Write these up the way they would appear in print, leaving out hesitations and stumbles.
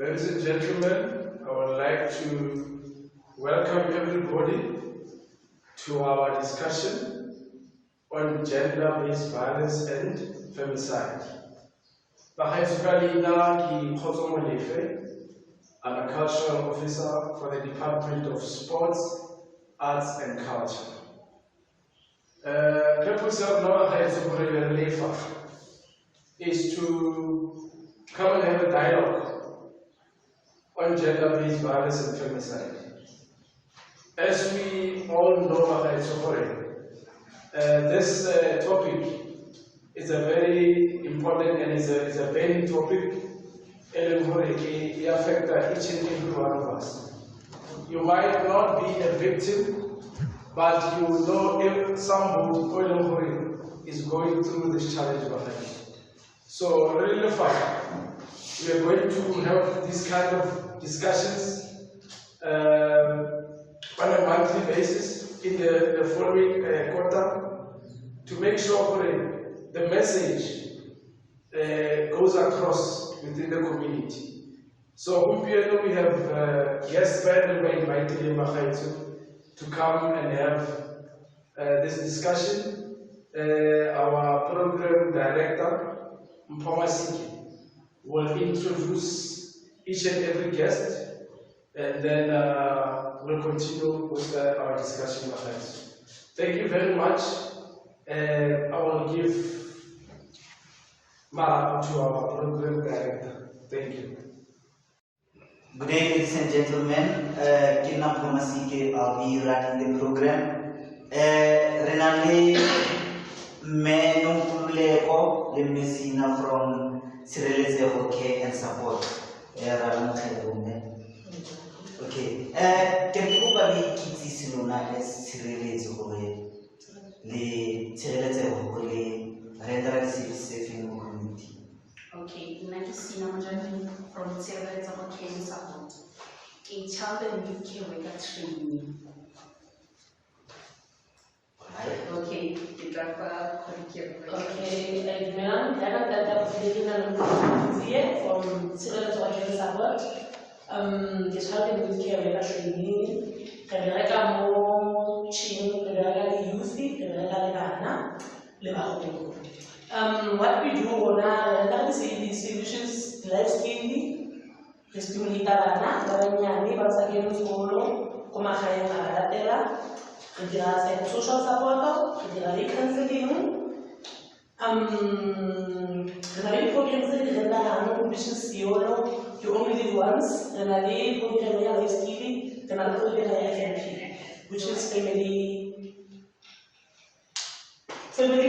Ladies and gentlemen, I would like to welcome everybody to our discussion on gender-based violence and femicide. I'm a cultural officer for the Department of Sports, Arts and Culture. The purpose of NOAA is to come and have a dialogue on gender-based violence and femicide. As we all know, this topic is a very important and is a very topic. It affects each and every one of us. You might not be a victim, but you know if somebody is going through this challenge behind. So really fun. We are going to have this kind of discussions on a monthly basis in the following quarter to make sure the message goes across within the community. So we have guests we invited to come and have this discussion. Our program director, Mpoma Siki, will introduce each and every guest, and then we'll continue with our discussion. Thank you very much. I will give Mara to our program director. Thank you. Good day, ladies and gentlemen. Kinam Promasike, I'll be running the program. Renale Menuleko, the Messina from Sireleze Care and Support. Okay. Can you go back to Silona as Sireleze Hore? The Sireleze Hore, render safe in the community. Okay, Nakisina Majani from Sireleze Care and Support. A child and youth care worker training. Okay, the driver curriculum. Okay, everyone, I got that from Sireleze Care and Support. The child and youth care worker training. Kabereka mo chini, kabereka youth, kabereka legana, lebahoto. What we do on solutions life skilling, stimulate abana, abanyani basagenda school, kumakaya ngalatela, kudira psychosocial support, kudira counseling. There are programs that are business yolo, you only live once, and I program life skilling, then I'll put it FNP, which is family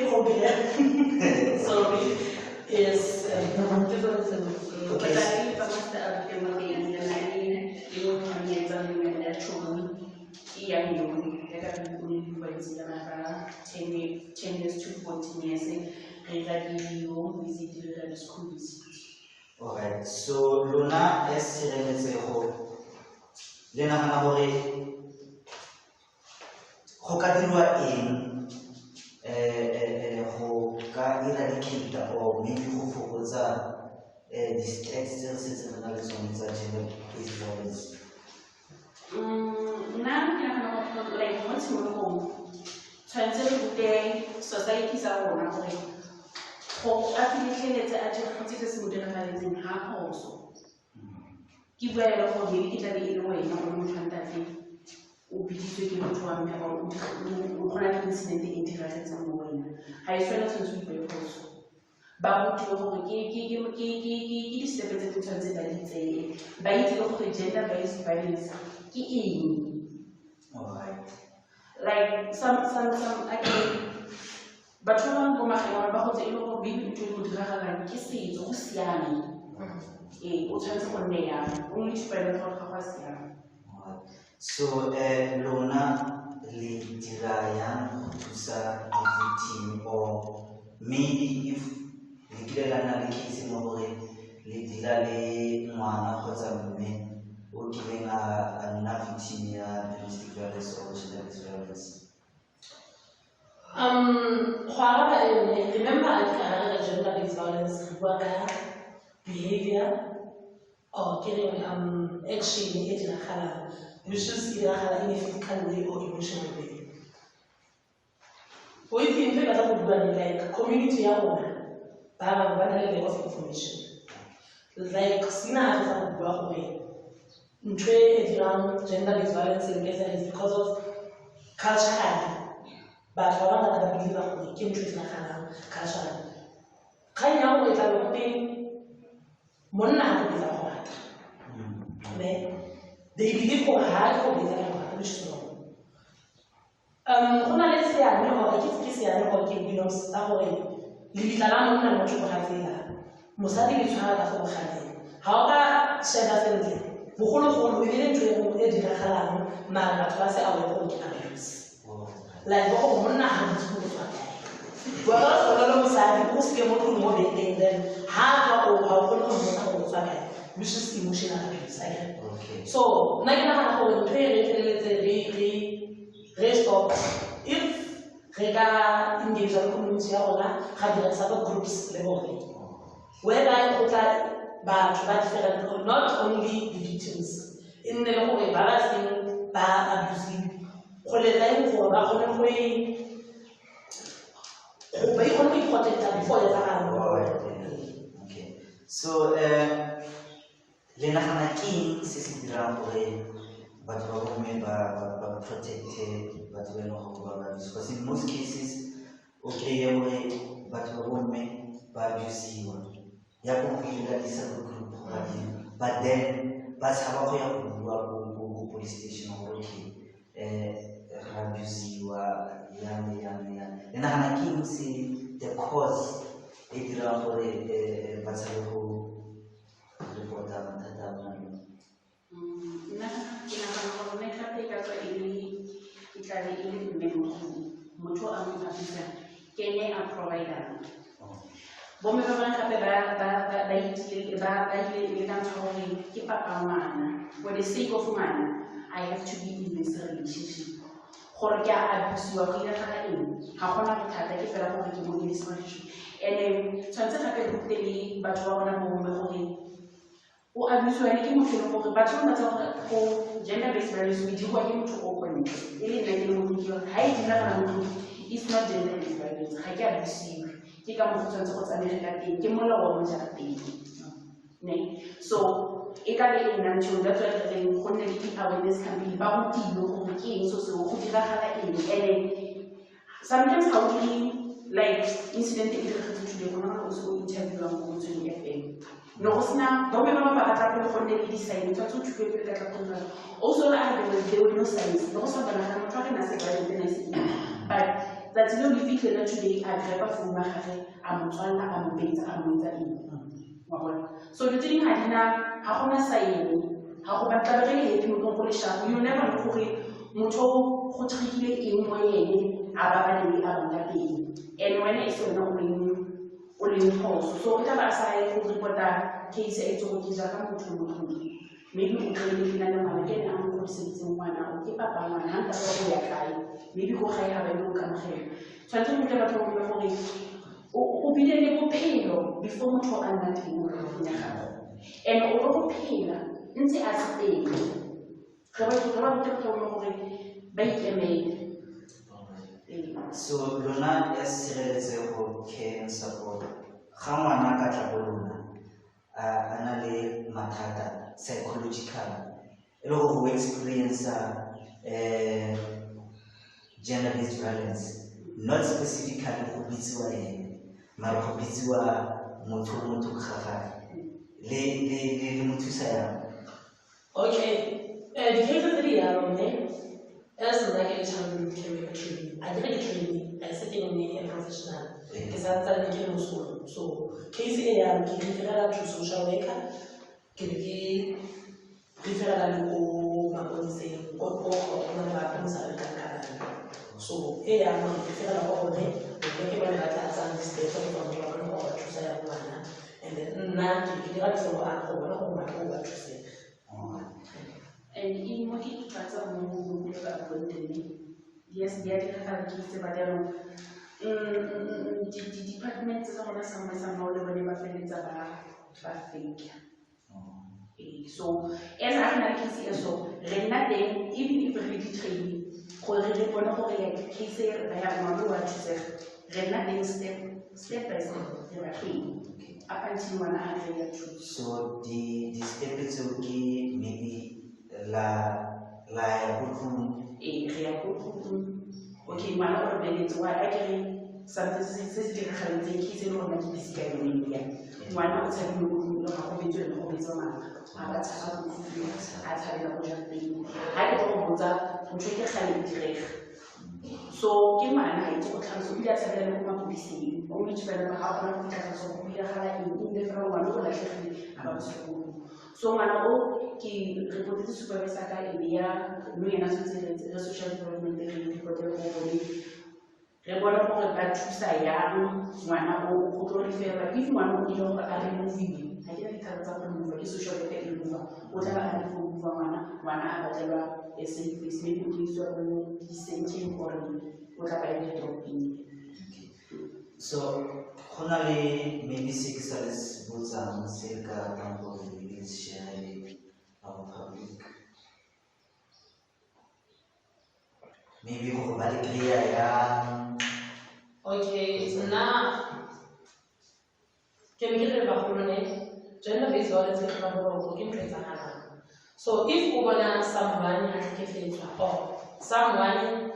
program. Sorry, is ten years to 14 years visit the school visit. Alright, so Luna is Sireleze Ho. Lena Hanahore Hokadirwa in Hoka eradicate or maybe who focus this extensive analysis on gender-based violence. Now, like what's your home? Today, societies are on our way. For affiliated activities, modernizing her also. Give way for the Italy in a way, not on Fantasy. Ubiti to one or incident integrated some I swear to be also. But to give step to transit by it of the gender-based violence. Alright. Like some but someone come about the local baby to like kisses or siani. Only spread for capacity. So, Lona Lidirayan Kusa victim, or maybe if Lidilana case in Mobile, Lidilale Mana Hosame, or giving a victim domestic violence or gender-based violence. Remember, gender-based violence, behavior action e diragalang, which is e diragala in a physical way or emotional way. Go itseng ntho e batla go bua like community ya rona ba bangwe ba na le lack of information. Like sina ha re sa go bua gore ntho e dirang gender-based violence in SA is because of culturally batho ba bangata ba believe gore ke ntho e diragalang culturally. Kgang ya gore e tla be go teng monna ha go etsa go rata. They believe gore ha go etsa go rata, which is wrong. Go na le seane gore ke seane gore ke belongs tsa gore lebitla la monna le motho go gatsela mosadi le tshwara ka go gatsela ha o ka sheba sentle bogologolo e bile ntho e diragalang mara batho ba se awe gore ke abuse like go monna ha di go tswa kae wa ga go le mosadi go se ke motho mo beteng then ha go ha go go tswa kae which is emotional abuse again. So nna ke nagana gore ntho e re feleletse re stop if re ka engage le community ya rona ga dira support groups le bone where go tla batho ba different, not only the victims in le gore ba ba seng ba abuse go le teng gore ba kgone go ba ikgone go protecta before ya tsagana. Okay, so le nagana ke se se dirang gore batho ba bomme ba protecte batho ba leng gore ba abuse, because in most cases okay gore batho ba bomme ba abuseiwa ya go feel di support group but then ba tshaba go ya go bua go police station gore okay ra abuseiwa yang le nagana ke se the cause e dira gore ba tshabe go reporta mathata a bona. Nna ke nagana gore mme gape ka tswa e tla be e le mme motho a mo abusang ke ene a provider. Bomme ba bangwe gape ba ile le ka ntlha gore ke papa ngwana for the sake of ngwana I have to be in this relationship gore ke a abusiwa go iragala eng ga gona bothata ke fela gore ke mo in this relationship and tshwanetse gape re rute le batho ba bona bomme gore o abusiwa ke motho le gore batho ba batla go gender-based violence o dirwa ke motho o kontle e le nna ke le motho ke gore ga e diragala motho it's not gender-based violence ga ke abusiwe ke ka mo tshwanetse go tsamega ka teng ke molao wa mo jarateng so e ka be e nna ntho that's why re reng go nne le di-awareness campaign ba rutilwe gore ke eng so seo go diragala eng and sometimes ga o dire like incident e diragetse today go nagana o se o interviewang mo motsweding FM no go sena ba bangwe ba batla pele go nne le di-sign tshwanetse o thupe pele ka tla kgona also le a there were no signs le go sa bonagana motho a re na se violent na se but that's no le fitlhela today a greba founu ya gage a motswalela a mo betsa a mo etsa eng wa bona so dilo tse dingwe ga gona sign ga go batla ba re le happy mo go le shapo you never know gore motho go tshegile eng mo ene a ba ba le a bona teng and when e se wena o leng phoso so o tla ba sa ye go reporta case e tso go dira ka motho mo maybe o tlile le nna ngwana ke nna mo go setseng ngwana o ke papa ngwana ha nka go ya kae maybe go ga ya ba le ka mogelo tshwanetse go tla batho mo gore o bile le bophelo before motho a nna teng mo go ya gago and o go phela ntse a se teng ga ba tlo mo gore ba ikemele. So lona ya sireletsego care and support ga ngwana ka tla go lona a na le mathata psychological e le go experience gender-based violence not specifically go bitsiwa ene mara go bitsiwa motho ga le mo thusa yang. Okay, the case of the yaro as a like training, I did a training, I sitting in a professional, because I'm telling school. So, case A, I'm giving to social worker, can be referral to my own saying, or happens at the so, A, I'm going to refer to the that I'm state from the or to say, and then not to get out from our to say. And in what it was a movie about yes, the other kids about the department is on some knowledge when you are feeling about fake. So as I na case so re nna teng even if re di train go re bona gore ya case re ya mo wa tse re nna teng step by step re ba train up until one a ya true. So the step is okay, maybe la ya kutlung Re ya kutlung okay mana gore benetse wa a ke something se se diragantse case le rona ke se ka yone ya ngwana o tshabile go ga go betswe le go betsa mama a ba tshaba go fuwa a tshabela go ja pele ha ke go botsa go tswe ke gale direga so ke mana ha itse go tlhalosa o ile a tshabela le go mapodising o mo tshabela ba ga bona go tlhalosa go ile ga la eng le fa ngwana o latlhegile a ba sekolo so ngwana o ke report supervisor ka ebe ya no yena se re social development le report go bone re bona gore ba thusa yang ngwana o go tlo referwa if ngwana o ile gore a remove ha ke ditaba tsa go remove ke social worker e remove o tla ba a remove ngwana a batlela a safe place maybe o iswa go dissenting or o tla ba e dropping. So gona le maybe six as botsang se ka tambo le share our public maybe go ba le clear ya Okay, now can we get a gender-based violence is so if you want someone or someone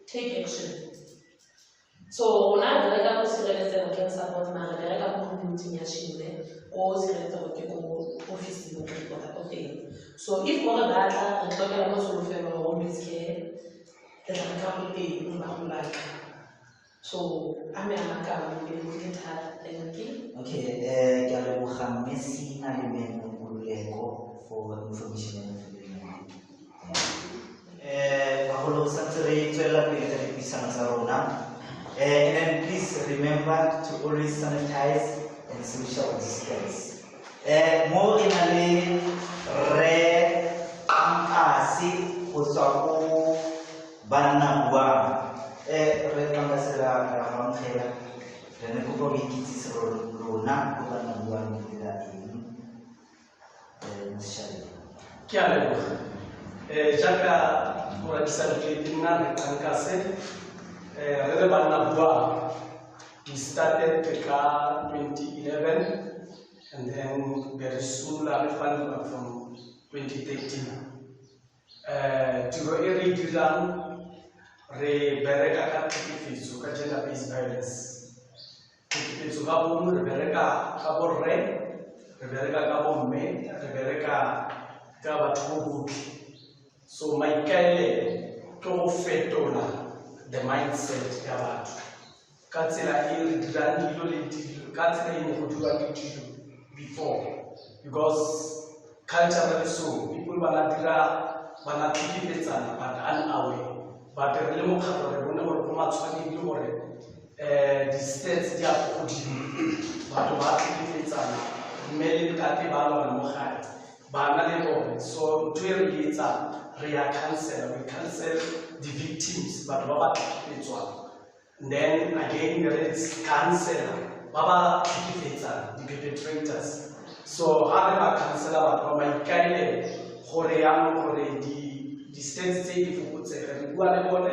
take action. So now the legal procedure can support my legal community or office. So if all that and also home is care, then I can't pay. So I'm a macabre, we didn't have anything. Okay, Galo Hamesi Nalimen for information and Paholo Saturday, 12 Pisana. And then please remember to always sanitize and social distance. More in a red Ankasi Hosaku Banabua. Rekambasera Ramkhela, dan aku pergi kisi serona, aku kan membuat tidak ini, masyaallah. Kialo, jika orang kisah kelihatan angkasa, relevan nabuah. We started Peka 2011, and then very soon Relevan from 2013. Juga iri dilang. Re bereka ka tikifiso ka gender based violence tikifiso ka bomu re bereka ka borre re bereka ka bomme re bereka ka batho botlhe so maikaele ke go fetola the mindset ya batho ka tsela e re dirang dilo le dilo ka tsela e go dira dilo before because culturally so people bana tikifetsana but unaware. But the real mokgatlo re bone gore go matshwanedi gore di stats di a godimo batho ba tlhekefetsana mme le ntate ba lwana mo gae bana le bone so ntho e re e etsang re ya cancel the victims batho ba ba tlhekefetswang then again re cancel ba ba tlhekefetsana the perpetrators so ha re ba cancela batho ba maikaelelo gore yang gore di stats tse di fokotsega re bua le bone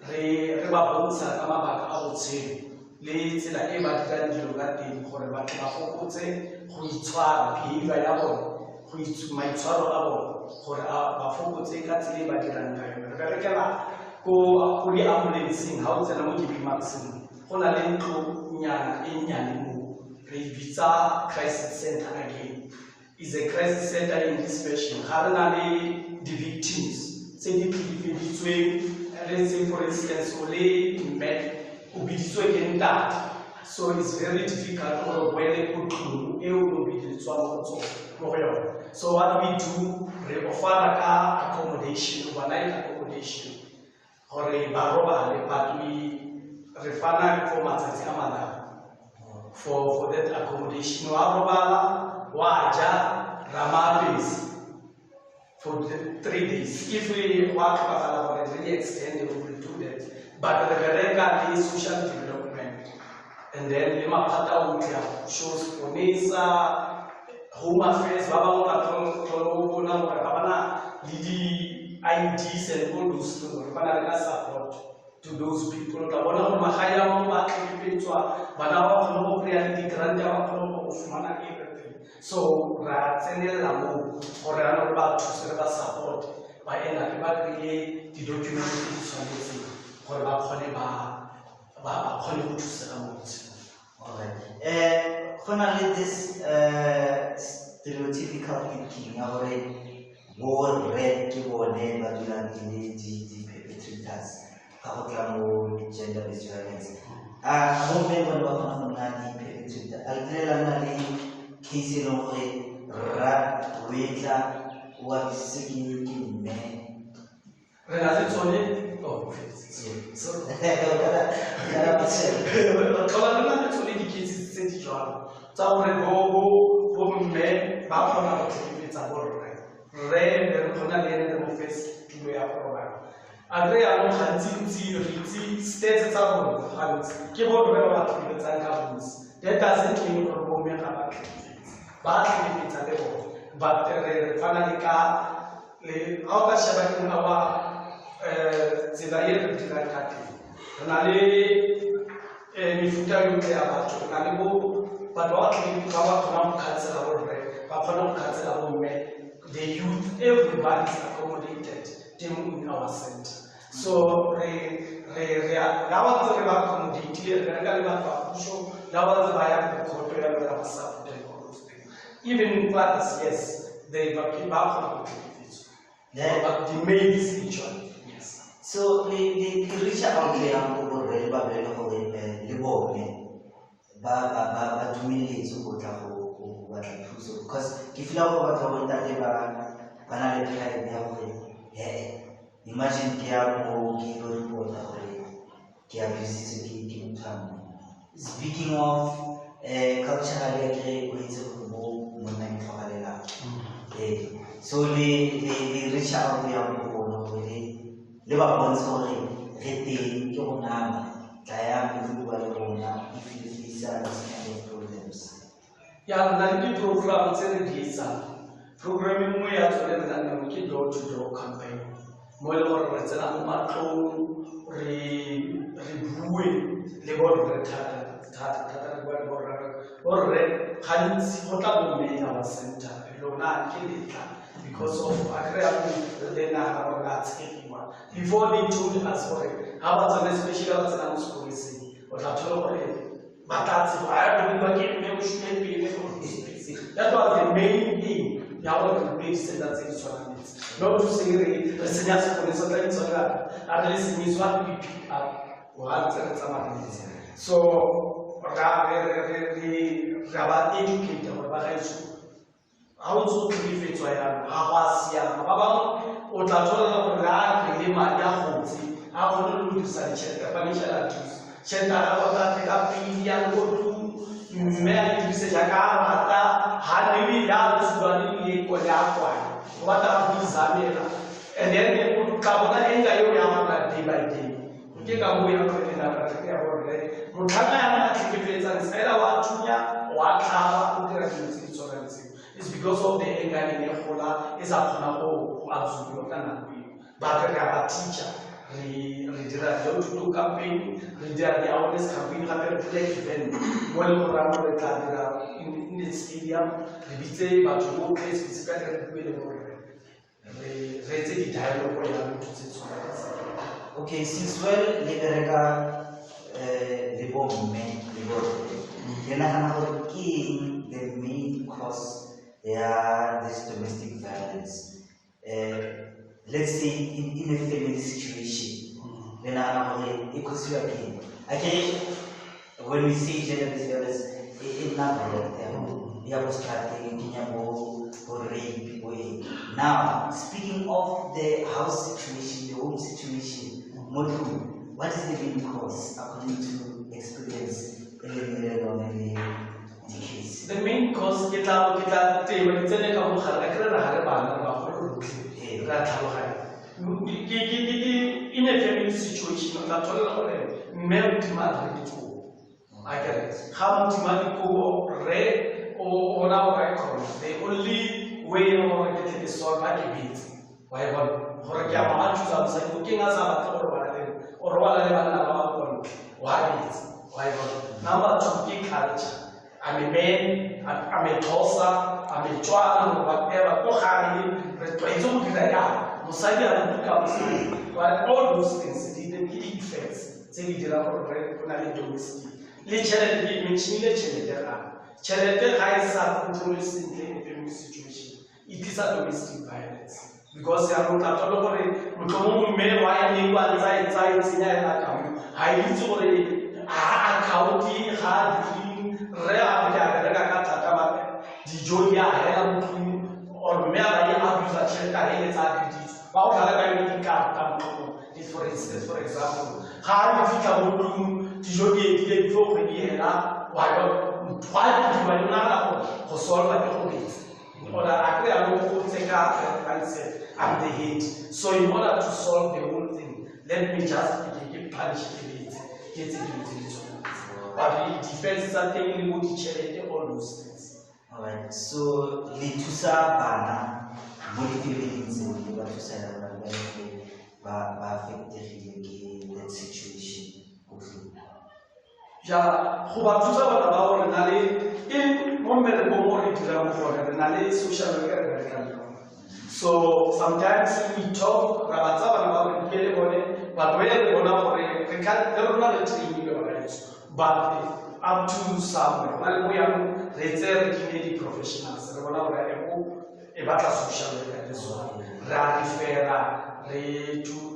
re ba bontsha ka mabaka a botshelo le tsela e ba dirang dilo ka teng gore batho ba fokotse go itshwara behavior ya bone go maitshwaro a bone gore ba fokotse ka tsela e ba dirang ka yone re berekela go di-ambulanceng ga o tsena mo Kepimaxing go na le ntlo nyana e nnyane mo re bitsa crisis center again is a crisis center in this fashion ga re na le di-victims tse di tlhekefeditsweng let's say for instance o le mme o biditswe ke ntate so it's very difficult gore o boele ko tlong eo o biditswang mo go yone so what we do re offer ka accommodation overnight accommodation gore ba robale but re fana for matsatsi a mararo for that accommodation wa robala wa ja ramapesi for 3 days. If we work for really extend, we will do that. But the Bereka is social development. And then Lima Pata shows Ponesa, home affairs ba bang ka tlo bona gore ga bana le di IDs and all those things gore bana le support to those people ka bona gore magae a mo ba tlhekefetswa bana ba kgone go kry-a le di-grant ya ba kgone go fumana everything so ra tsenelela mo gore ana le ba thuse le ba support ba ena le ba kry-e di-document tse di tshwanetseng gore ba kgone go thusega mo botshelong. Alright. Finally, this stereotypical thinking, our war red, keyboard, but you are the perpetrators, how gender-based violence. Home member of the perpetrator, I'll case of rat, waiter, what seeking men. Related to it? Oh, so tsela e re dira ka teng re na le mefuta yotlhe ya batho re na le bo batho ba tlileng ba ba kgonang go khansela borre ba kgona go khansela bomme the youth everybody is accommodated in our center so re ba ntse re ba accommodate re reka le batho ba puso la ba ntse ba ya go khoto ya le ba support even fathers yes they ba kgona go but the main is each So, the reach out there over Relba Lebone, Baba Tumili, so what I do. Because if you know what I want that they imagine Kiamo, Kiro, speaking of culturally, so they reach out there. Le ba bontsha gore re teng ke go nama tla ya go bua le rona if you face these kind of problems ya na le program tse re di etsa program nngwe ya tsone re tla ke door to door campaign mo le gore re tsena mo matlong re bue le gore re thata re bua gore gantsi go tla bo mena wa center lona ke letla because of before they told us for it, how about an special policy or that was the main thing. Now the big standards not to say the senior police at least means what we pick up or answer some so educate our how to live it to a Hawasia, or Tatola, or Yahoo, how to do such a financial abuse. Chenda, I got Pidia, go to Mary, Jakarta, Hanley, Yadu, what are these Amera? And then they put Kabana and Yama day by day. Take away a pretty Mutana, and Sela, Watuya, Watava, it's because of the anger in Yehola is a Ponako, but a teacher. We did a to campaign, we did the awareness campaign, happened to play event, well around the in the stadium, the BT, but to go place is better with the rated dialogue. Okay, since well, the bomb men, the main cause. This domestic violence. Let's say in a family situation, then it could be again. Again, when we see gender-based violence, it's not rape. Now, speaking of the house situation, the home situation, what is the main cause according to experience? The main cause is that in a family situation, how much money go red or now the only way of getting the sword back a bit. Why one? For a camera, choose looking as a or why is why one? Number two, big culture. I'm a man, I'm a tosser, I'm a child, whatever. But all those things didn't give effects. Say we did not already domestic. Literally, we mentioned Chelete hides some controls in the family situation. It is a domestic violence. Because they are not at all may why anyone inside in an account. I used to accounting hard rare the Joya or Mary abuse a shelter activities. For instance, for example, how if you can before why do you solve a problem? Or I'm the head. So in order to solve the whole thing, let me just punish it. Get it into but it depends something would challenge all those things. Alright, so Litusa Bana, feelings in the affect that situation. Yeah, who are to about in moment more for social worker. So sometimes we talk about but where we not but up to somewhere. We are reserved professionals. Social worker,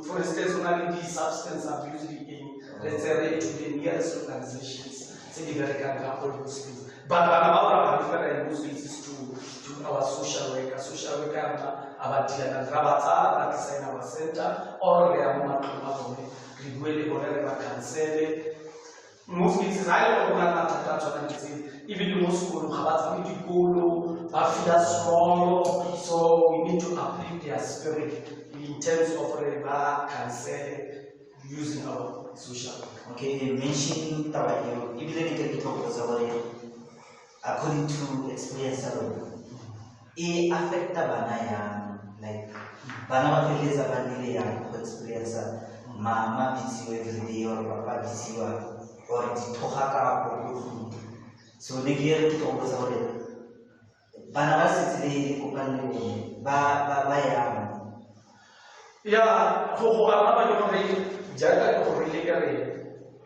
for instance, only substance abuse referred to the nearest organizations, say the American couple Muslims. But our referral Muslims to our social worker, about the Rabata, that is in our center, or the Amman, Rigwele, whatever can say. Muslims is highly organized, even the Muslim have to go, feel small, so we need to uplift their spirit in terms of riba, cancel, using our social. Okay, mentioning Tabayo, if you talk about according to experience, it affects Banaya, like Banama Fileza Vanilla, experience, Mama Bitsio every day or Papa Bitsio. Or the Tohaka or food. So the gear to talk about it. Banaras is the open by yeah, who are not Jaga or Legare.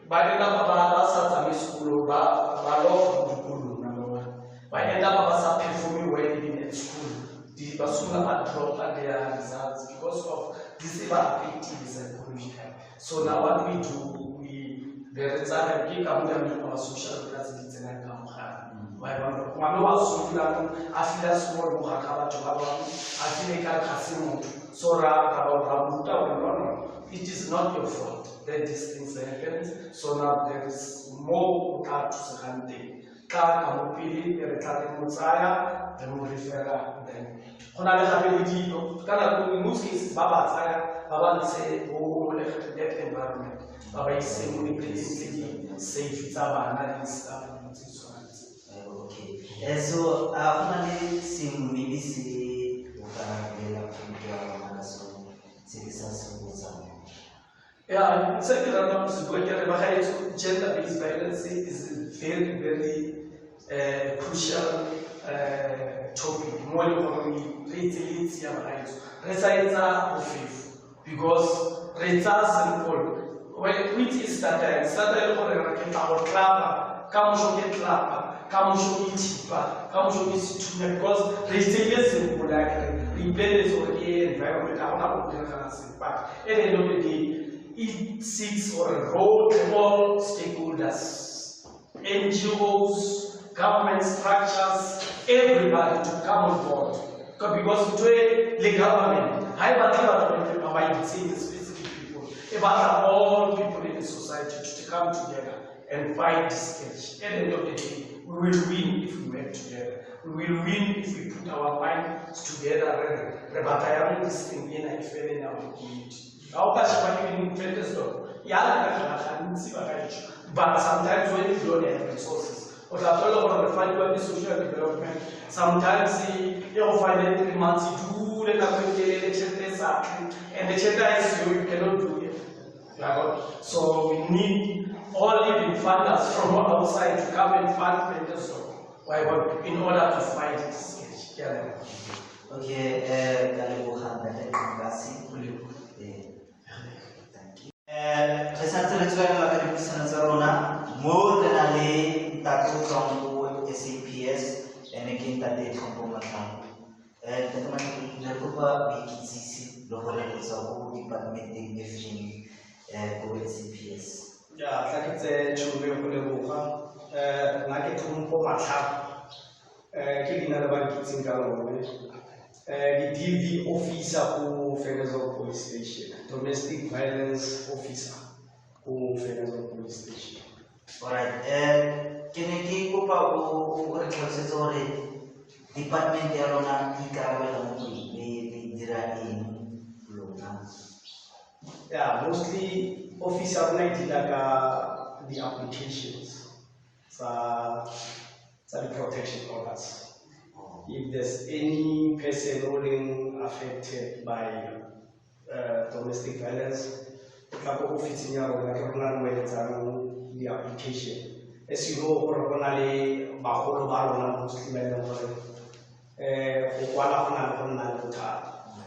By the Baba Satan school, Balo, number one. By the Baba performing well in school, the Basuna drop at their results because of disabled activities and pollution. So now what we do, there is a social president in a one was I feel a small Muhakaba to I feel like Casino, so it is not your fault that these things happen. So now there is more to Sahante. Car Kamupili, the Recording Messiah, the Murifera, then. Honalability, in most cases, Baba say, oh, left that environment. Baba is saying, we safe, and stuff. Okay. So, finally, sim maybe see yeah, it's like gender-based violence is a very, very crucial topic. More importantly, because which is that because but at the end of the day, it seeks for a role to all stakeholders, NGOs, government structures, everybody to come on board. Because today, the government, I might say specific people, about all people in the society to come together and fight this case. At the end of the day, we will win if we work together. We will win if we put our minds together and rebuttal this thing in our community. But sometimes when you don't have resources, o tla thola gore re fadiwa ke social development sometimes you find it 3 months dule nako e telele tšhelete e sa tle and the tšhelete a e seyo you cannot do it. So we need all living funders from outside to come and fund Mentor's in order to fight this issue. Okay, re santse re tswelela ka dipuisano tsa rona mo re na le ntate o tswang ko SAPS ene ke ntate Tlhompo Matlhamo. Ntate Matlhamo, ne re kopa o ikitsise le gore o tswa ko departmenteng e feng ko SAPS. Ya, tla ke tse tšhono e go leboga nna ke Tlhompo Matlhamo ke leina le ba nkitseng ka lone ke DV officer ko Venazo Police Station, domestic violence officer ko Venazo Police Station. Alright, ke ne ke kopa o re tlhalosetse gore department ya lona e ikarabela mo le dira eng lona. Yeah, mostly officer rona e dila ka the applications the protection orders. If there's any person ruling affected by domestic violence, the application. As you know,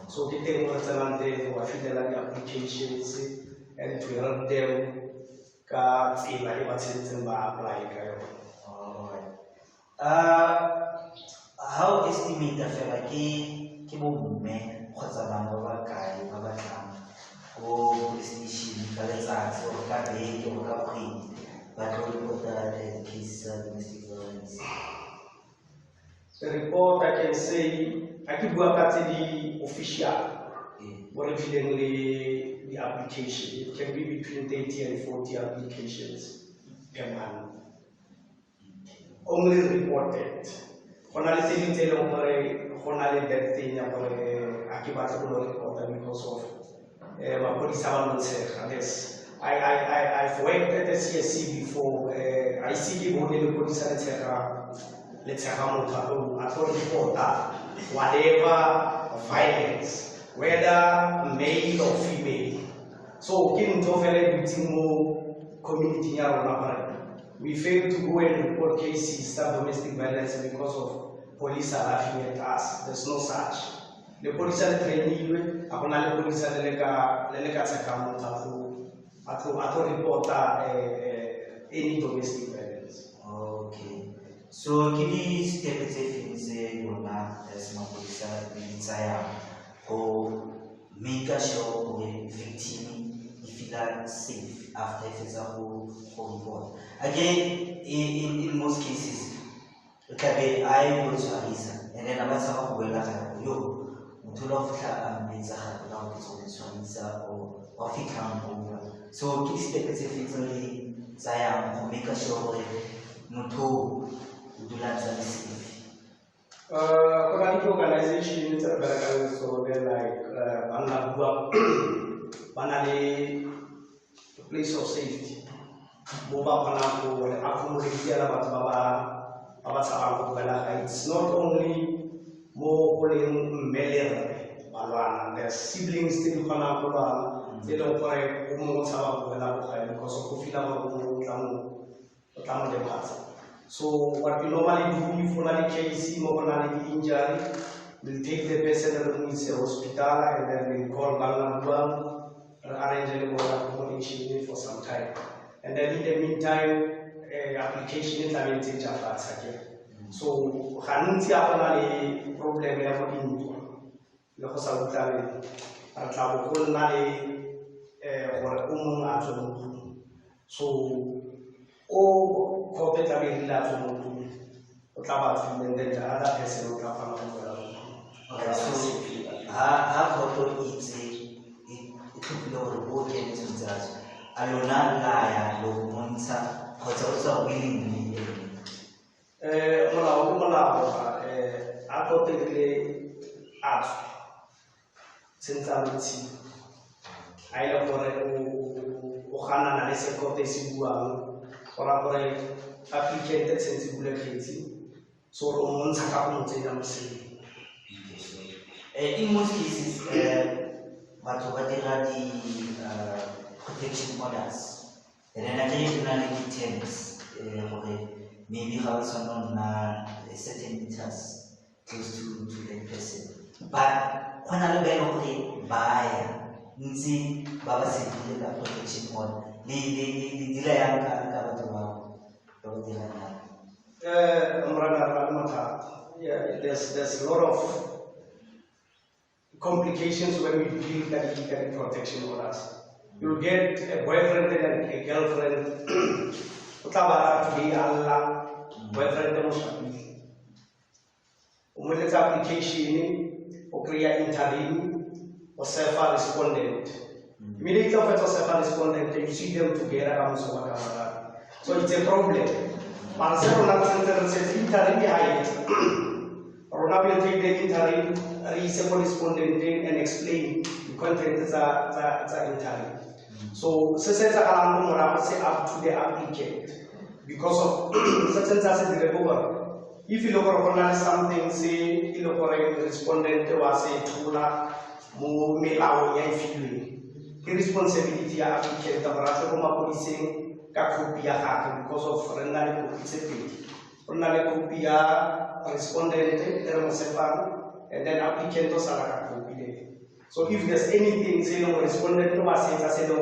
so they take the applications and to help them how estimate fela ke bo mme kgotsa bana ba kae ba batlang go police station ka letsatsi or ka beke or ka kgwedi ba tlo report case domestic violence? The report I can say I keep working the official what if the application it can be between 30 and 40 applications per month only reported. That thing because of I've worked at the CSC before. I see the police whatever violence, whether male or female. So community we fail to go and report cases of domestic violence because of police are laughing at us. There's no such. The police are training, the police are report any domestic violence. Okay. So, can you step it if say you're not as my police or make sure the victim feel safe after it's a whole report? Again, in most cases, okay, I go to Alisa, and then about some people like you, to love or so keep specifically Zion make sure Mutu do safe. Organizations so they're like the place of safety. It's not only more there's siblings still they don't so what we normally do if one case injury, we'll take the person to the hospital and then we'll call Bangabuang and arrange accommodation for some time. And then in the meantime, application is implemented again. So, Hanunti apana problem ya mtu. Loko sautale atlabu kulnale or ato. So, o corporate ability to utaba and then the other person utaba. Okay, so how to it could be over both ends. Alona laya lo monsa hoza willingly appropriately asked sensibility I love for Ohana and Secote Sibuan or applicant e tshentse bule kgetsi so o montsha ka go mo tsenya mo seleng. Okay, so in most cases, batho ba dira protection orders. And then I think you know the terms, maybe how someone a certain meters close to the person. But when I look at the buyer, nzi baba sekile ka protection order. Di dira yang ka batho ba dira na. Yeah, there's a lot of complications when we deal with protection orders. You get a boyfriend and a girlfriend. Utabara to be Allah, boyfriend and Umuleta application, or create interim, or self-respondent. Immediately after self-respondent, you see them together. So it's a problem. Marcel Ronald Center says interim behind. Ronald will take the interim, read the correspondent and explain the content of the interim. So, since up to the applicant because of certain if you look at something, say, you look at the respondent was a tula, more melao, the responsibility of applicant, the Baracoma policing, Kakupia because of Renale Kupia, respondent, and then applicant or Sarakupia. So if there's anything, say no respondent to us, say no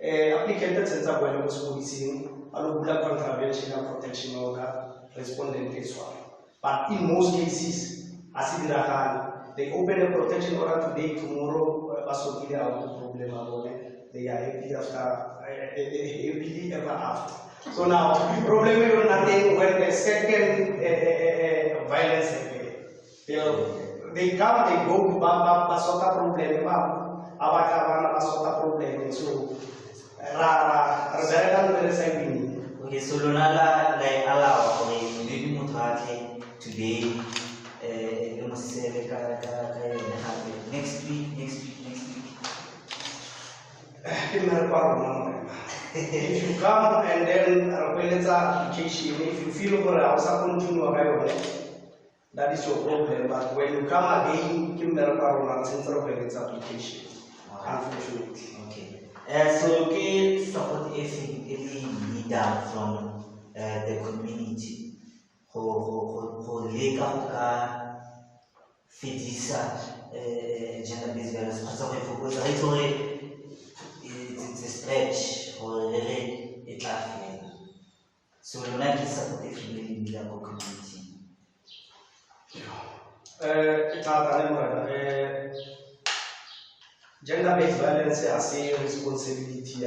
applicant sends up when I was policing, a local contravention and protection order, respondent is one. But in most cases, as they open a protection order today, tomorrow, they are the problem. They are happy happily ever after. So now, the problem is nothing when the second violence they come, they go, basota problem, basota problem. So, okay, so Lunala like allow maybe today, next week. If you come and then application, if you feel for house continue that is your problem. But when you come again, center of application. Unfortunately. Okay. So okay, support every down from the community who lega fedisa gender-based violence. Parce que focus it's a stretch or really a so we like to support every community. Gender-based violence has a responsibility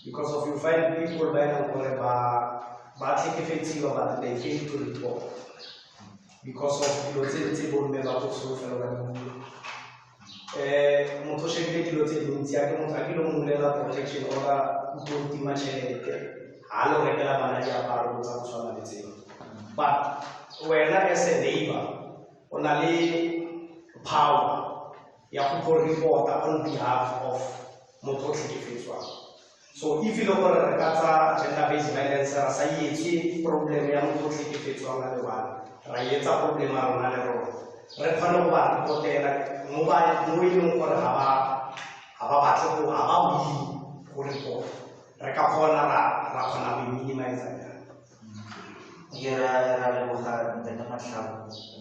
because of you find people by now they fail to report because of the protection order but when as a neighbor only power you have to report on behalf of so if you look at gender-based violence, say problem ya problem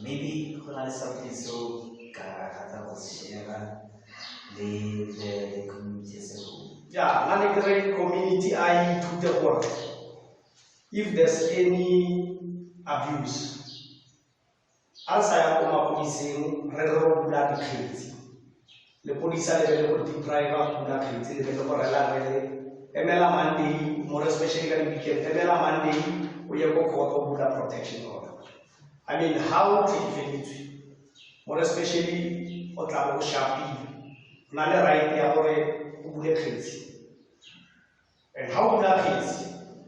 maybe something so the community as a whole. Yeah, community I to the work. If there's any abuse, as I am policing, regular crazy. The police are level of private crazy, the level of MLA Monday, more especially weekend, MLA Monday, we have a court of protection order. I mean, how to defend it? More especially, what about Shapi? Not the right crazy. And how to that is?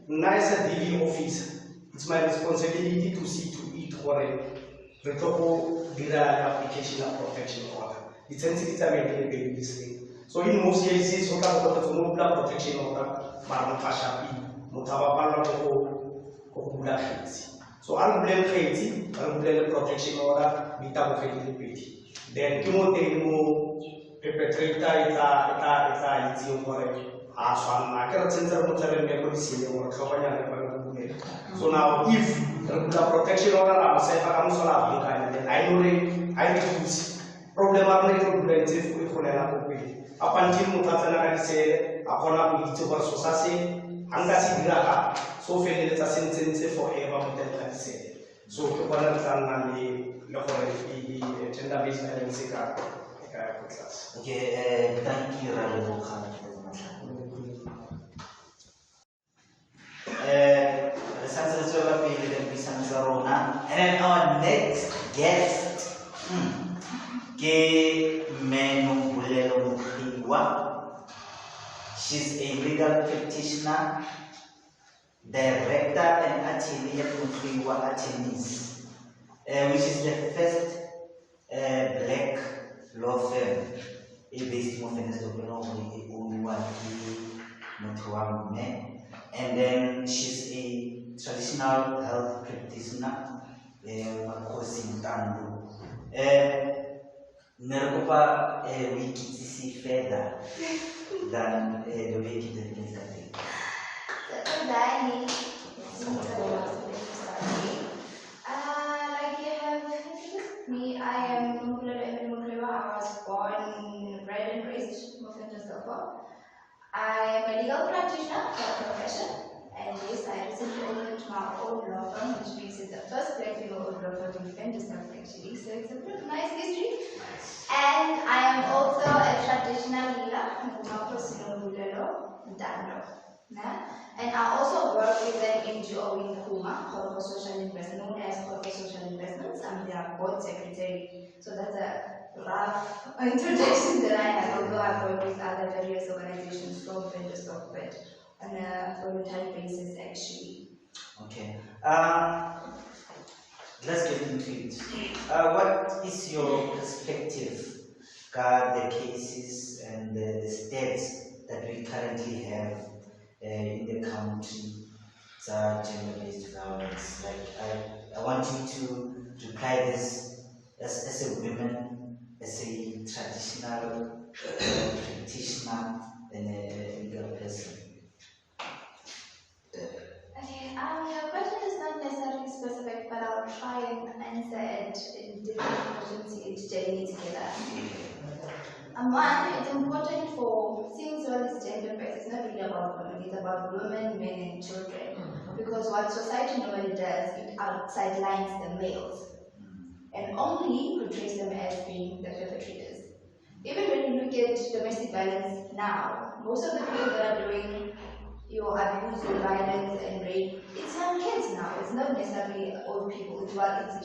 Nice DV officer. It's my responsibility to see to it for a application of protection order. It's sensitive to make this thing. So in most cases, we can go to protection order, but so I'm blame crazy, I'm blame protection order, then perpetrator it's so now if the protection order I know I need to see problem up until Mutatana said, upon a bit of society, and that's it. So, failure is a sentence forever, but say. So, to one and the gender based violence. Okay, thank you, Raleigh. And our next guest. She's a legal practitioner, director and attorney at Mukriwa Attorneys, which is the first black law firm based in and then she's a traditional health practitioner, Nerupa we see further than the way it is today. Like you have introduced me, I am Mukulele Muklewa. I was born, bred and raised in Mufindasdorp. I am a legal practitioner by profession, and yes, I recently opened my own law firm, which makes it the first black female-owned law firm in Mufindasdorp actually. So it's a pretty nice history. And I am also a traditional healer, and I also work with an NGO in Kuma called Social Investment, known as Corporate Social Investments. I'm their board secretary. So that's a rough introduction that I have, although I've worked with other various organizations from Mufindasdorp, but on a voluntary basis actually. Okay. Let's get into it. What is your perspective regarding the cases and the stats that we currently have in the country that gender-based violence? Like, I want you to reply this as a woman, as a traditional practitioner, and a legal person. Okay, your question is not necessarily specific, but I'll try and answer it in different questions each day together. One, it's important for, since all is gender-based, it's not really about women, it's about women, men, and children. Because what society normally does, it sidelines the males and only portrays them as being the perpetrators. Even when you look at domestic violence now, most of the people that are doing your abuse, your violence, and rape, it's young kids now. It's not necessarily old people, it's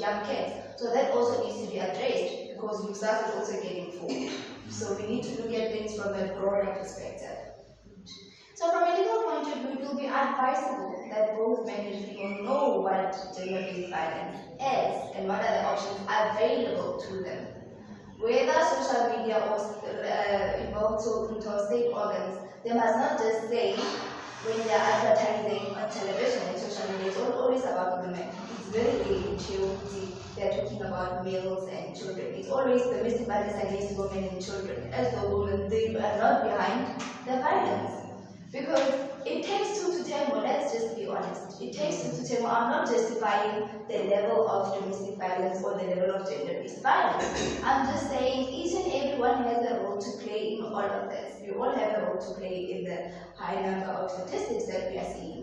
young kids. So that also needs to be addressed because you started also getting fooled. So we need to look at things from a broader perspective. So from a legal point of view, it will be advisable that both men and female know what gender-based violence is and what are the options available to them. Whether social media or involved into state organs, they must not just say when they are advertising on television and social media, it's always about women. It's very rare until they're talking about males and children. It's always domestic violence against women and children, as though women, they are not behind the violence. Because it takes two to tango, let's just be honest. It takes two to tango. I'm not justifying the level of domestic violence or the level of gender-based violence. I'm just saying each and everyone has a role to play in all of this. We all have a role to play in the high number of statistics that we are seeing.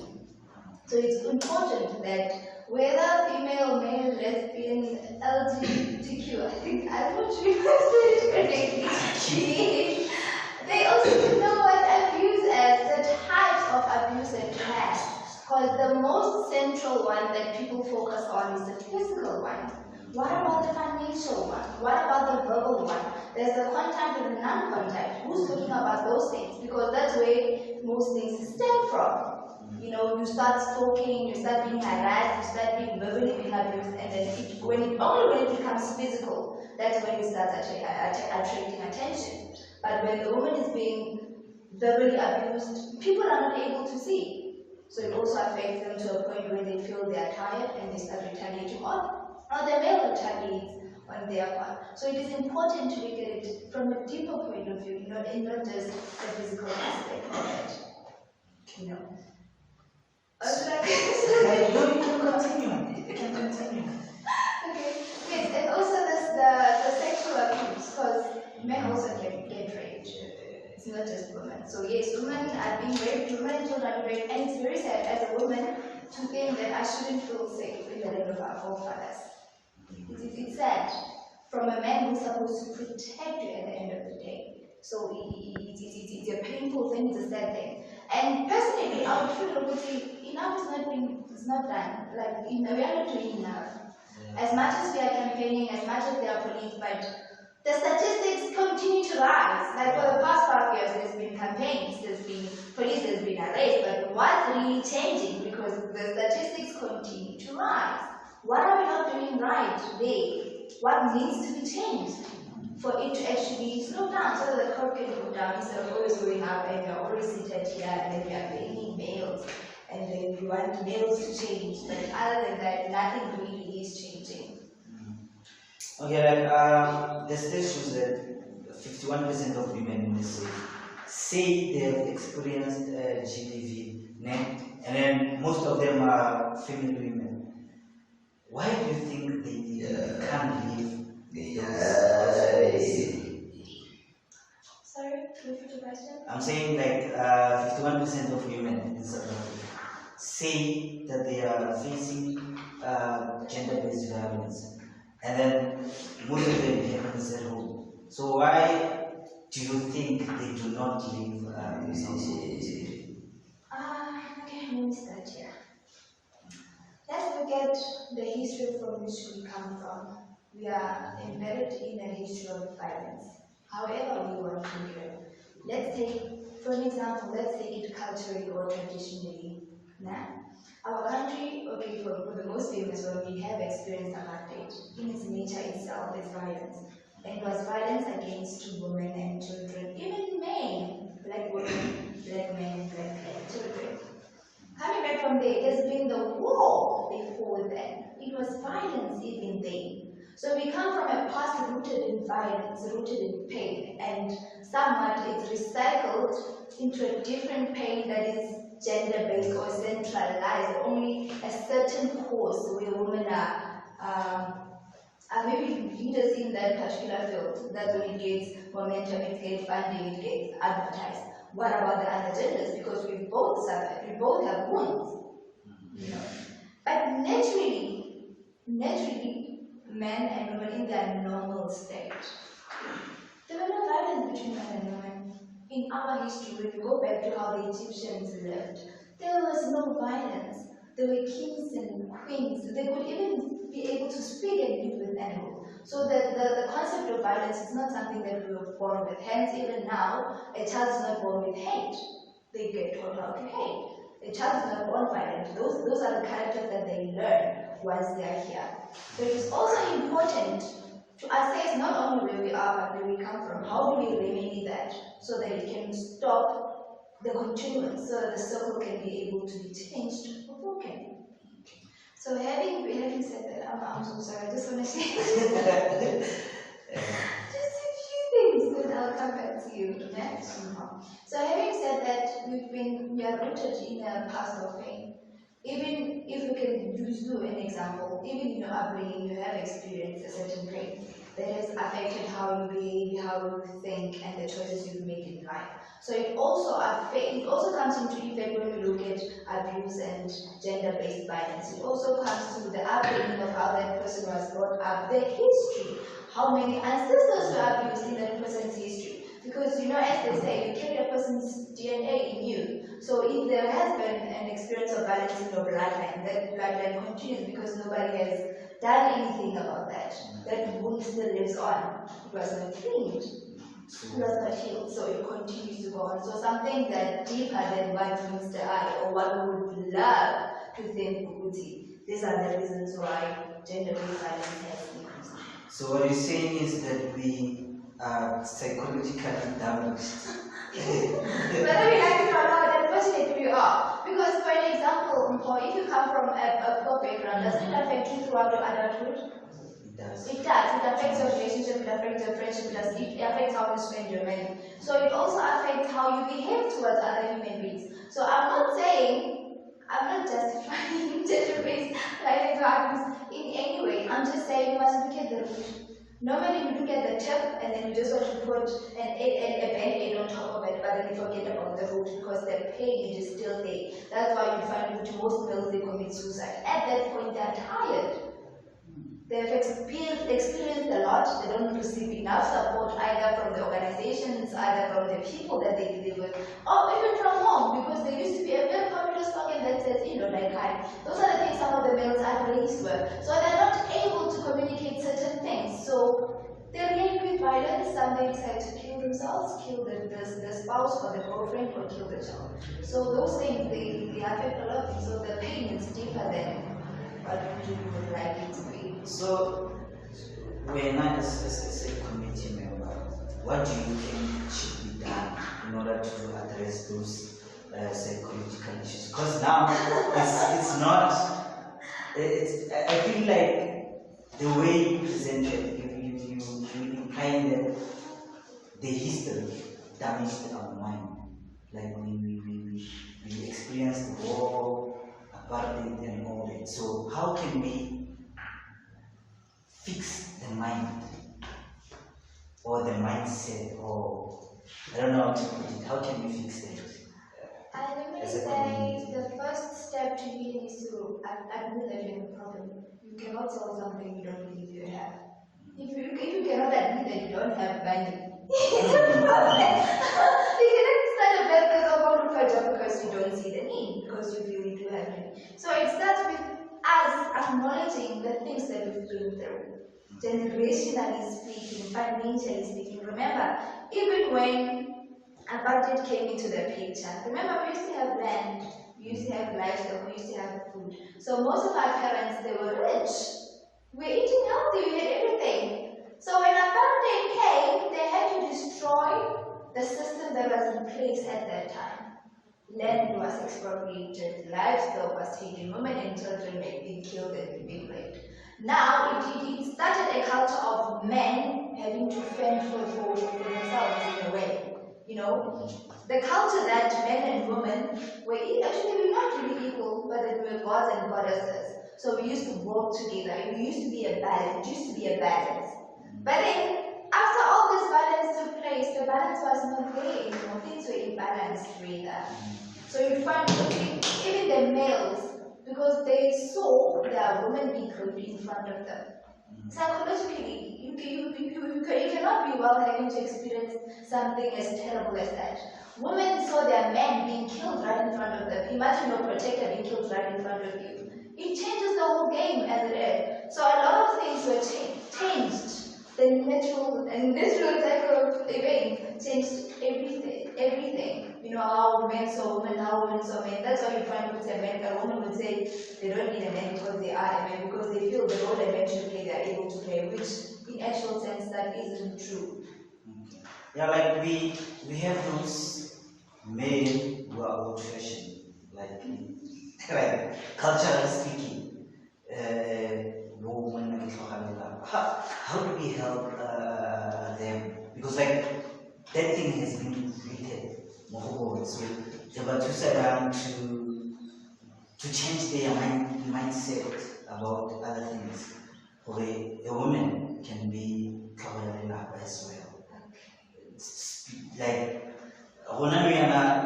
So it's important that whether female, male, lesbian, LGBTQ, I think I'm not sure if I said it correctly. They also know what abuse is, the types of abuse that we have. Because the most central one that people focus on is the physical one. What about the financial one? What about the verbal one? There's the contact and the non-contact. Who's talking about those things? Because that's where most things stem from. You know, you start stalking, you start being harassed, you start being verbally being abused, and then only when it becomes physical, that's when it starts attracting attention. But when the woman is being verbally abused, people are not able to see. So it also affects them to a point where they feel they are tired and they start retaliating on the male retaliates on their part. So it is important to look at it from a deeper point of view, and not just the physical aspect of it. No, you can continue. You can continue. Okay. Yes, and also the sexual abuse, because men also get raped. It's not just women. So yes, women are being raped, women children are being raped, and it's very sad as a woman to think that I shouldn't feel safe in the land of our forefathers. It's sad from a man who's supposed to protect you at the end of the day. So it's a painful thing, it's a sad thing. And personally, I would feel enough is not done. Like we are not doing enough. As much as we are campaigning, as much as there are police, but the statistics continue to rise. Like for the past 5 years, there's been campaigns, there's been police, there's been arrests, but what's really changing? Because the statistics continue to rise. What are we not doing right today? What needs to be changed for it to actually slow down so that the curve can go down instead of always going up and we're always seated here and then we are blaming males and then we want males to change. But other than that, nothing really is changing. Okay, the state shows that 51% of women in the state say they have experienced GBV, and then most of them are female women. Why do you think they can't live Sorry, repeat the question. I'm saying like 51% of women in South Africa say that they are facing gender-based violence, and then most of them happens at home. So why do you think they do not live themselves? Okay, let me start here. Let's look at the history from which we come from. We are embedded in a history of violence. However we want to look at it. Let's take, for an example, let's take it culturally or traditionally. Now, our country, okay, for the most famous one, we have experienced apartheid. In its nature itself is violence. And it was violence against women and children, even men, black women, black men, black children. Coming back from there, there's been the war before then. It was violence even then. So we come from a past rooted in violence, rooted in pain, and somewhat it's recycled into a different pain that is gender-based or centralized, only a certain cause where women are maybe leaders in that particular field. That's when it gets momentum, it gets funding, it gets advertised. What about the other genders? Because we both suffer, we both have wounds. But naturally, men and women in their normal state, there were no violence between men and women. In our history, when we go back to how the Egyptians lived, there was no violence. There were kings and queens. They could even be able to speak and live with animals. So the concept of violence is not something that we were born with. Hence, even now, a child is not born with hate. They get taught how to hate. A child is not born violent. Those are the characters that they learn once they are here. So it is also important to assess not only where we are, but where we come from. How do we remedy that so that it can stop the continuance, so that the circle can be able to be changed or broken. So having said that, I'm so sorry, I just want to say just a few things, then I'll come back to you next. So having said that, we are rooted in a past of pain. Even if we can use an example, even in your upbringing, you have experienced a certain pain that has affected how you behave, how you think, and the choices you've made in life. So it also comes into effect when we look at abuse and gender-based violence. It also comes to the upbringing of how that person was brought up, their history, how many ancestors were abused in that person's history. Because as they say, you carry a person's DNA in you. So if there has been an experience of violence in your bloodline, that bloodline continues because nobody has done anything about that. That wound still lives on. It was not cleaned. It was not healed. So it continues to go on. So something that deeper than what meets the eye or what we would love to think would be. These are the reasons why gender-based violence has increased. So what you're saying is that we psychologically damaged. Whether we like it or not, unfortunately we are. Because for an example, if you come from a poor background, doesn't it affect you throughout your adulthood? It does. It does. It affects your relationship, it affects your friendship, it affects how you spend your money. So it also affects how you behave towards other human beings. So I'm not justifying gender-based violence in any way. I'm just saying you must look at the root. Normally you look at the tip and then you just want to put a band-aid on top of it, but then you forget about the root because the pain is still there. That's why you find with most males they commit suicide. At that point they're tired. They've experienced a lot, they don't receive enough support either from the organizations, either from the people that they live with, or even from home, because there used to be a very popular slogan that says, like kind. Those are the things some of the males are raised with. So they're not able to communicate certain things. So they react with violence, some they decide to kill themselves, kill the spouse or the girlfriend, or kill the child. So those things, they affect a lot, so the pain is deeper than what you would like it to be. So, when I as a committee member, what do you think should be done in order to address those psychological issues? Because now it's not. I feel like the way you present it, you implying that the history damaged our mind. Like we experienced the war, apartheid, and all that. So how can we fix the mind or the mindset, or I don't know how to put it? How can we fix it? I normally As a say the first step to healing is to admit that you have a problem. You cannot solve something you don't believe you have. If you cannot admit that you don't have money, it's a problem. You cannot start a business or go look for a job because you don't see the need, because you feel you do have money. So it starts with us acknowledging the things that we've been through. Generationally speaking, financially speaking. Remember, even when apartheid came into the picture, remember we used to have land, we used to have livestock, we used to have food. So most of our parents, they were rich. We were eating healthy, we had everything. So when apartheid came, they had to destroy the system that was in place at that time. Land was expropriated, livestock was taken, women and children were being killed and being raped. Now, it started a culture of men having to fend for themselves in a way. The culture that men and women were actually not really equal, but that we were gods and goddesses. So we used to work together. It used to be a balance. But then, after all this balance took place, the balance was not there anymore. Things were imbalanced rather. So you find even the males, because they saw their women being raped in front of them. Psychologically, you cannot be well having to experience something as terrible as that. Women saw their men being killed right in front of them. Imagine your protector being killed right in front of you. It changes the whole game as it is. So a lot of things were changed. The natural type of event changed everything. How men saw women, how women saw men. That's why you find with a man, a woman would say they don't need a man because they are a man, because they feel the role a man should play, they are able to play, which in actual sense that isn't true. Okay. Yeah, like we have those men who are old-fashioned, like culturally speaking. How do we help them? Because like that thing has been repeated. So they were too sad to change their mindset about other things. Okay, a woman can be covered up as well. Like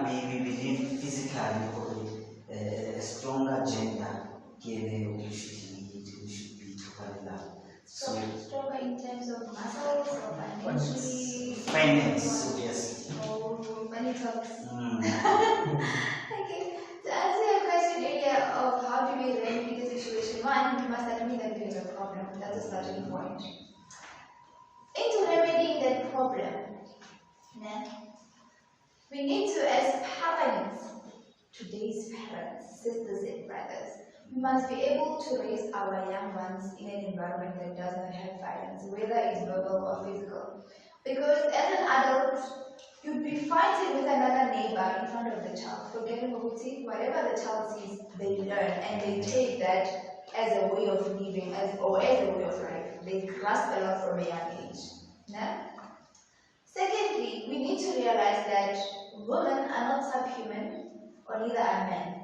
we believe physically a stronger gender we should be covered up. So stronger in terms of muscles or financially? Finance, obviously. Oh, money talks. Okay. To answer your question earlier of how do we remedy the situation, one, we must admit that we have a problem. That's a starting point. Into remedying that problem, we need to, as parents, today's parents, sisters and brothers, we must be able to raise our young ones in an environment that does not have violence, whether it's verbal or physical. Because as an adult, you'd be fighting with another neighbor in front of the child, forgetting whatever the child sees, they learn and they take that as a way of living, or as a way of life. They grasp a lot from a young age. Yeah? Secondly, we need to realize that women are not subhuman, or neither are men.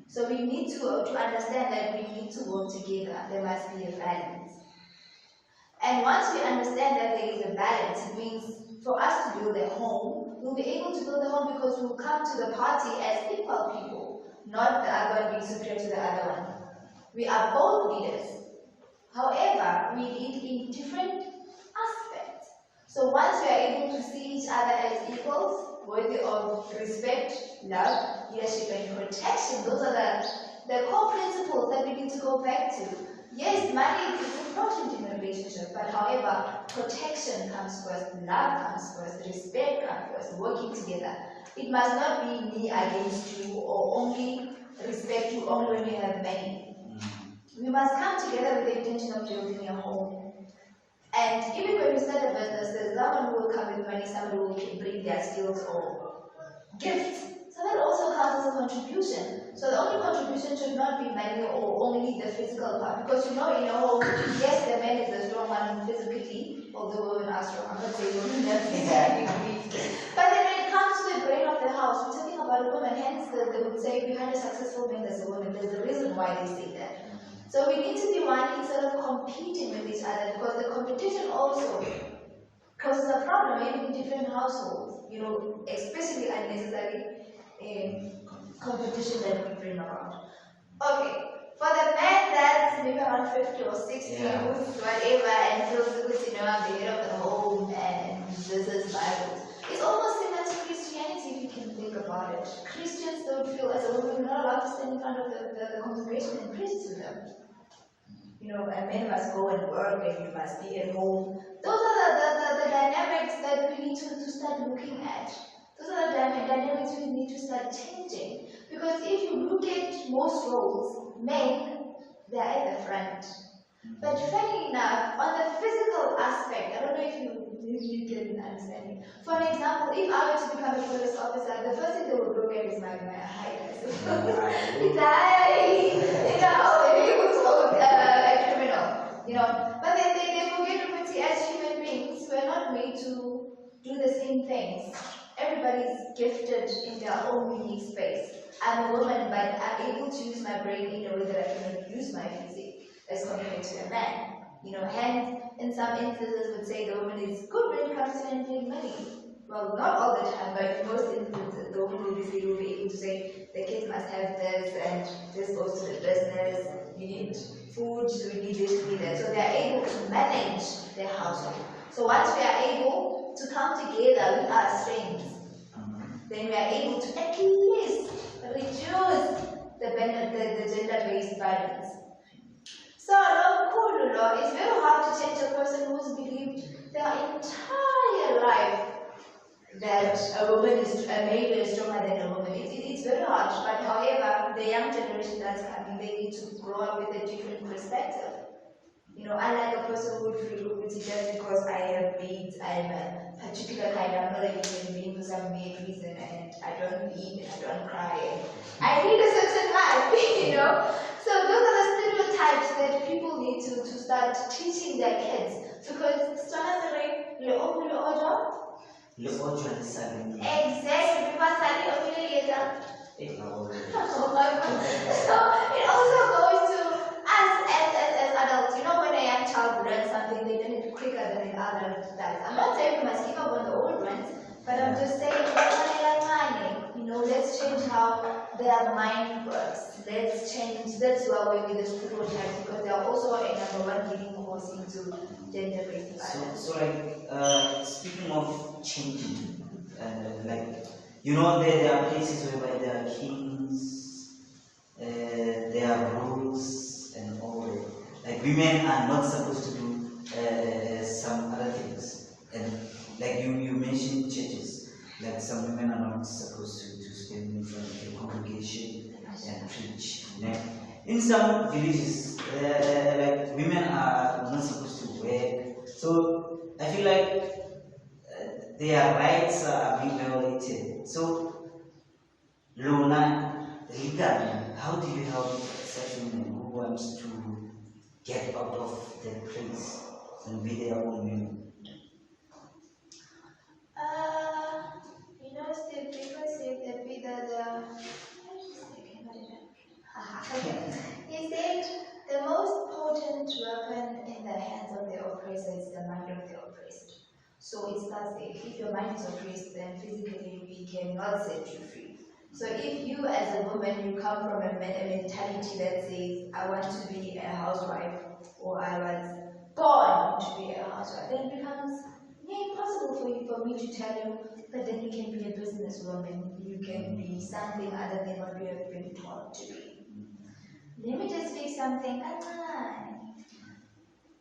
So we need to understand that we need to work together. There must be a balance. And once we understand that there is a balance, it means for us to build a home, we'll be able to build a home because we'll come to the party as equal people, not the other one being superior to the other one. We are both leaders. However, we lead in different aspects. So once we are able to see each other as equals, worthy of respect, love, leadership, and protection, those are the core principles that we need to go back to. Yes, money is important in a relationship, but however, protection comes first, love comes first, respect comes first, working together. It must not be me against you, or only respect you only when you have money. We must come together with the intention of building a home. And even when we start a business, there's someone who will come with money, somebody who will bring their skills or gifts. So that also counts as a contribution. So the only contribution should not be money or only the physical part. Because in a home, yes, the man is the strong one physically, although women are strong. I'm not saying women are physically weak. But then when it comes to the brain of the house, we're talking about a woman, hence they would say behind a successful man there's a woman. There's a reason why they say that. So we need to be one instead of competing with each other, because the competition also causes a problem even in different households, especially unnecessary competition that we bring about. Okay, for the man that's maybe around 50 or 60, who's whatever, and feels good, I'm the head of the home and this is Bible. It's almost similar to Christianity if you can think about it. Christians don't feel, as a woman, you're not allowed to stand in front of the congregation and preach to them. A man must go and work and you must be at home. Those are the dynamics that we need to start looking at. Those are the dynamics we need to start changing. Because if you look at most roles, men, they're at the front. But funny enough, on the physical aspect, I don't know if you can understand me. For an example, if I were to become a police officer, the first thing they would look at is my height. It's a criminal, But they forget to as human beings, we're not made to do the same things. Everybody's gifted in their own unique space. I'm a woman, but I'm able to use my brain in a way that I cannot use my physique as compared to a man. Hence, in some instances, would say the woman is good when it comes to handling money. Well, not all the time, but in most instances, the woman will be able to say the kids must have this, and this goes to the business. You need food, so we need this, we need that. So they are able to manage their household. So once we are able to come together with our strengths, then we are able to at least reduce the gender-based violence. So, it's very hard to change a person who's believed their entire life that a male is stronger than a woman. It's very hard, but however, the young generation that's coming, they need to grow up with a different perspective. Unlike a person who would feel just because I have beads, I'm a particular kind, I'm not a human being for some weird reason, and I don't eat and I don't cry, and I need a certain life, So those are the stereotypes that people need to start teaching their kids, because exactly, because so it also goes to us as adults. When a young child learns something, they learn it quicker than an adult does. I'm not saying we must give up on the old ones, but I'm just saying, let's change how their mind works. Let's do away with the stereotypes, because they are also a number one leading cause into gender-based violence. So speaking of changing, there are places whereby there are kings, there are rules and all that. Like women are not supposed to do some other things. And like you mentioned churches, like some women are not supposed to stand in front of the congregation and preach. In some villages, like women are not supposed to work. So I feel like their rights are being violated. So, Lona, legally, how do you help such women who want to get out of that place and be their own women? Steve, people say that be he said the most potent weapon in the hands of the oppressor is the mind of the oppressed. So it starts there. If your mind is oppressed, then physically we cannot set you free. So if you as a woman, you come from a mentality that says, I want to be a housewife, or I was born to be a housewife, then it becomes impossible for me to tell you, but then you can be a businesswoman, you can be something other than what you have been taught to be. Let me just say something.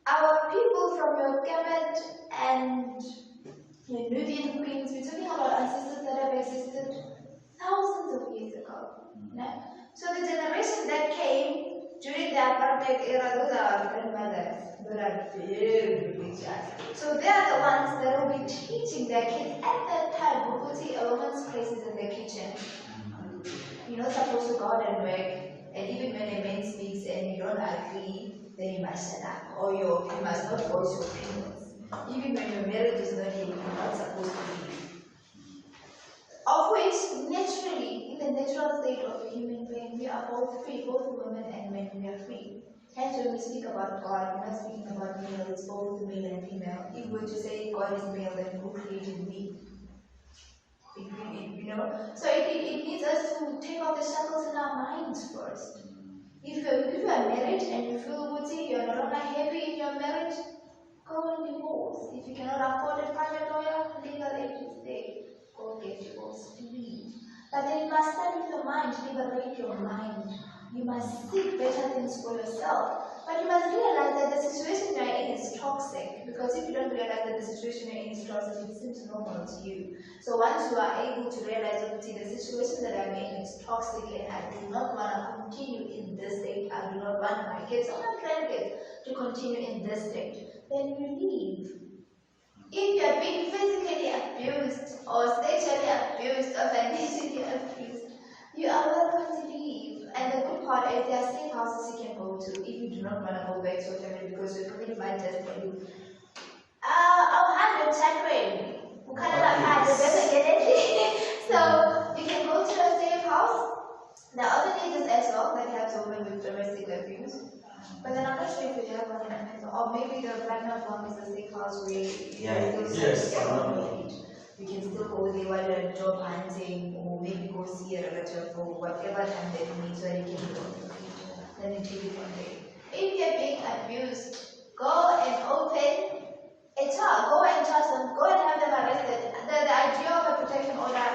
Our people from your Kemet and your Nubian queens, we're talking about ancestors that have existed thousands of years ago. No? So the generation that came during the apartheid era, those are our grandmothers. They are very religious. So they are the ones that will be teaching their kids at that time. We could see a woman's place is in the kitchen. You're not supposed to go out and work. And even when a man speaks and you don't agree, then you must shut up. Or you must not voice your opinions. Even when your marriage is not here, you're not supposed to be. Of which, naturally, in the natural state of a human being, we are both free, both women and men, we are free. Hence, when we speak about God, we're not speaking about male, it's both male and female. If we were to say God is male, then who created me? So it needs us to take off the shackles in our minds first. If you are married and you feel woodsy, you're no longer happy in your marriage, go and divorce. If you cannot afford a private lawyer, legal aid is there. Go get divorced, please. But then you must start with your mind, liberate your mind. You must seek better things for yourself. But you must realize that the situation you're in is toxic. Because if you don't realize that the situation you're in is toxic, it seems normal to you. So once you are able to realize that the situation that I'm in is toxic and I do not want to continue in this state, I do not want my kids or my grandkids to continue in this state, then you leave. If you are being physically abused or sexually abused or financially abused, you are welcome to leave. And the good part is there are safe houses you can go to if you do not want to go back to your family because your family might just tell you, I'll have your children. So you can go to a safe house. There are other cases as well that have women with domestic abuse. But then I'm not sure if you have one in America, or maybe the pregnant one is a safe house where Yes. you can still go there while you're job hunting, or maybe go see a relative for whatever time they need so you can go. Then you take it from there. If you're being abused, go and open a child, go and charge them, go and have them arrested. The idea of a protection order,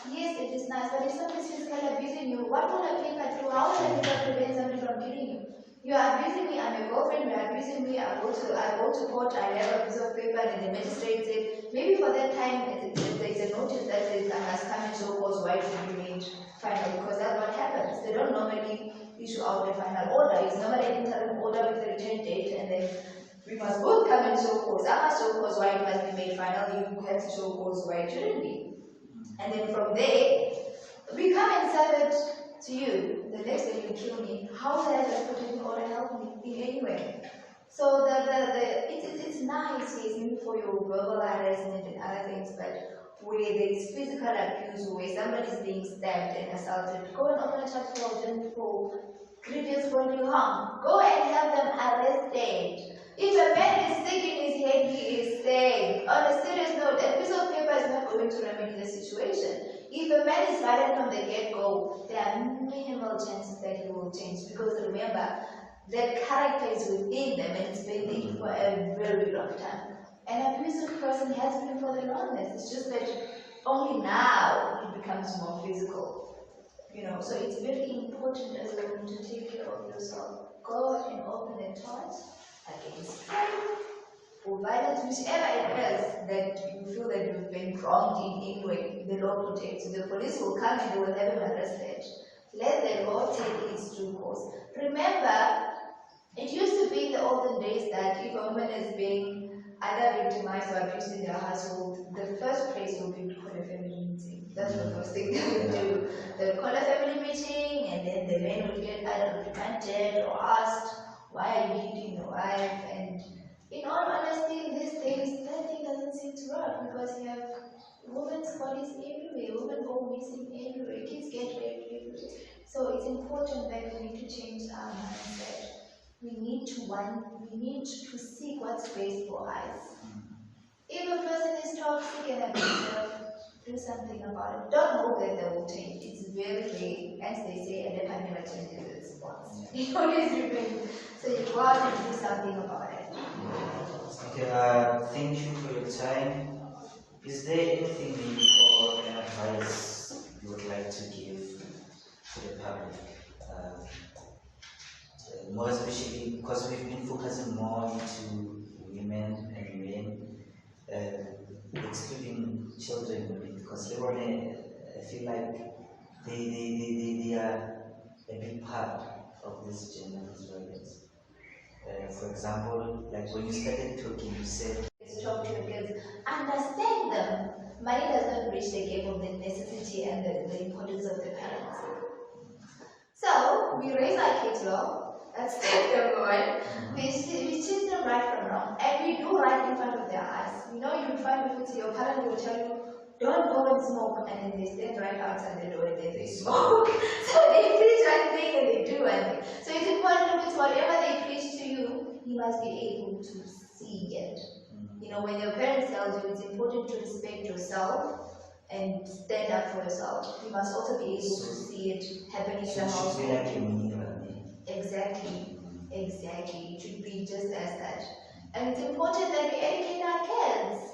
yes, it is nice, but if somebody is physically abusing you, what will a paper do? How will a paper prevent somebody from killing you? You are abusing me, I'm your girlfriend, you are abusing me, I go to court, I have a piece of paper and the magistrate said, maybe for that time there is a notice that says I must come and show cause why to be made final, because that's what happens. They don't normally issue out a final order. It's normally an interim order with a return date, and then we must both come and show cause. I must show cause why it must be made final, you have to show cause why it shouldn't be. And then from there, we come and serve it to you. The next day you kill me. How does a protection order help me in any way? So it's nice, yes, maybe for your verbal harassment and other things, but where there is physical abuse, where somebody is being stabbed and assaulted, go and open a charge for grievous bodily harm. Go and have them arrested. If a man is sick in his head, he is sick. On a serious note, a piece of paper is not going to remedy the situation. If a man is violent from the get-go, there are minimal chances that he will change, because remember, that character is within them and it's been there for a very long time. An abusive person has been for the longest. It's just that only now it becomes more physical. So it's very important as a woman to take care of yourself. Go and open a charge against rape or violence, whichever it is that you feel that you've been wronged in any way. The law protects you. The police will come and they will have him arrested. Let the law take its due course. Remember, it used to be in the olden days that if a woman is being either victimized or abused in their household, the first place will be to call a family meeting. That's the first thing they will do. They'll call a family meeting, and then the man will get either reprimanded or asked, why are you hitting your wife? And in all honesty, these days, that thing doesn't seem to work because you have women's bodies everywhere, women go missing everywhere, kids get raped everywhere. So it's important that we need to change our mindset. We need to seek what's best for us. If a person is toxic and abusive, do something about it. Don't hope that they will change. It's very rare, as they say, and the pan never changes its spots. It always remains. So you go out and do something about it. Okay, thank you for your time. Is there anything or an advice you would like to give to the public? More especially because we've been focusing more into women and men, excluding children, because I feel like they are a big part of this gender violence. For example, like when you started talking, you said, Let's talk to the kids, understand them. Money does not bridge the gap of the necessity and the importance of the parents. So, we raise our kids well. That's step number one. We teach them right from wrong. And we do right in front of their eyes. You know, you find people, your parent will tell you, don't go and smoke, and then they stand right outside the door and then they smoke. So they preach one thing and they do one thing. So it's important because whatever they preach to you, you must be able to see it. You know, when your parents tell you, it's important to respect yourself and stand up for yourself. You must also be able to see it happening in the it should be household. like a mirror. Exactly. It should be just as that. And it's important that we educate our kids.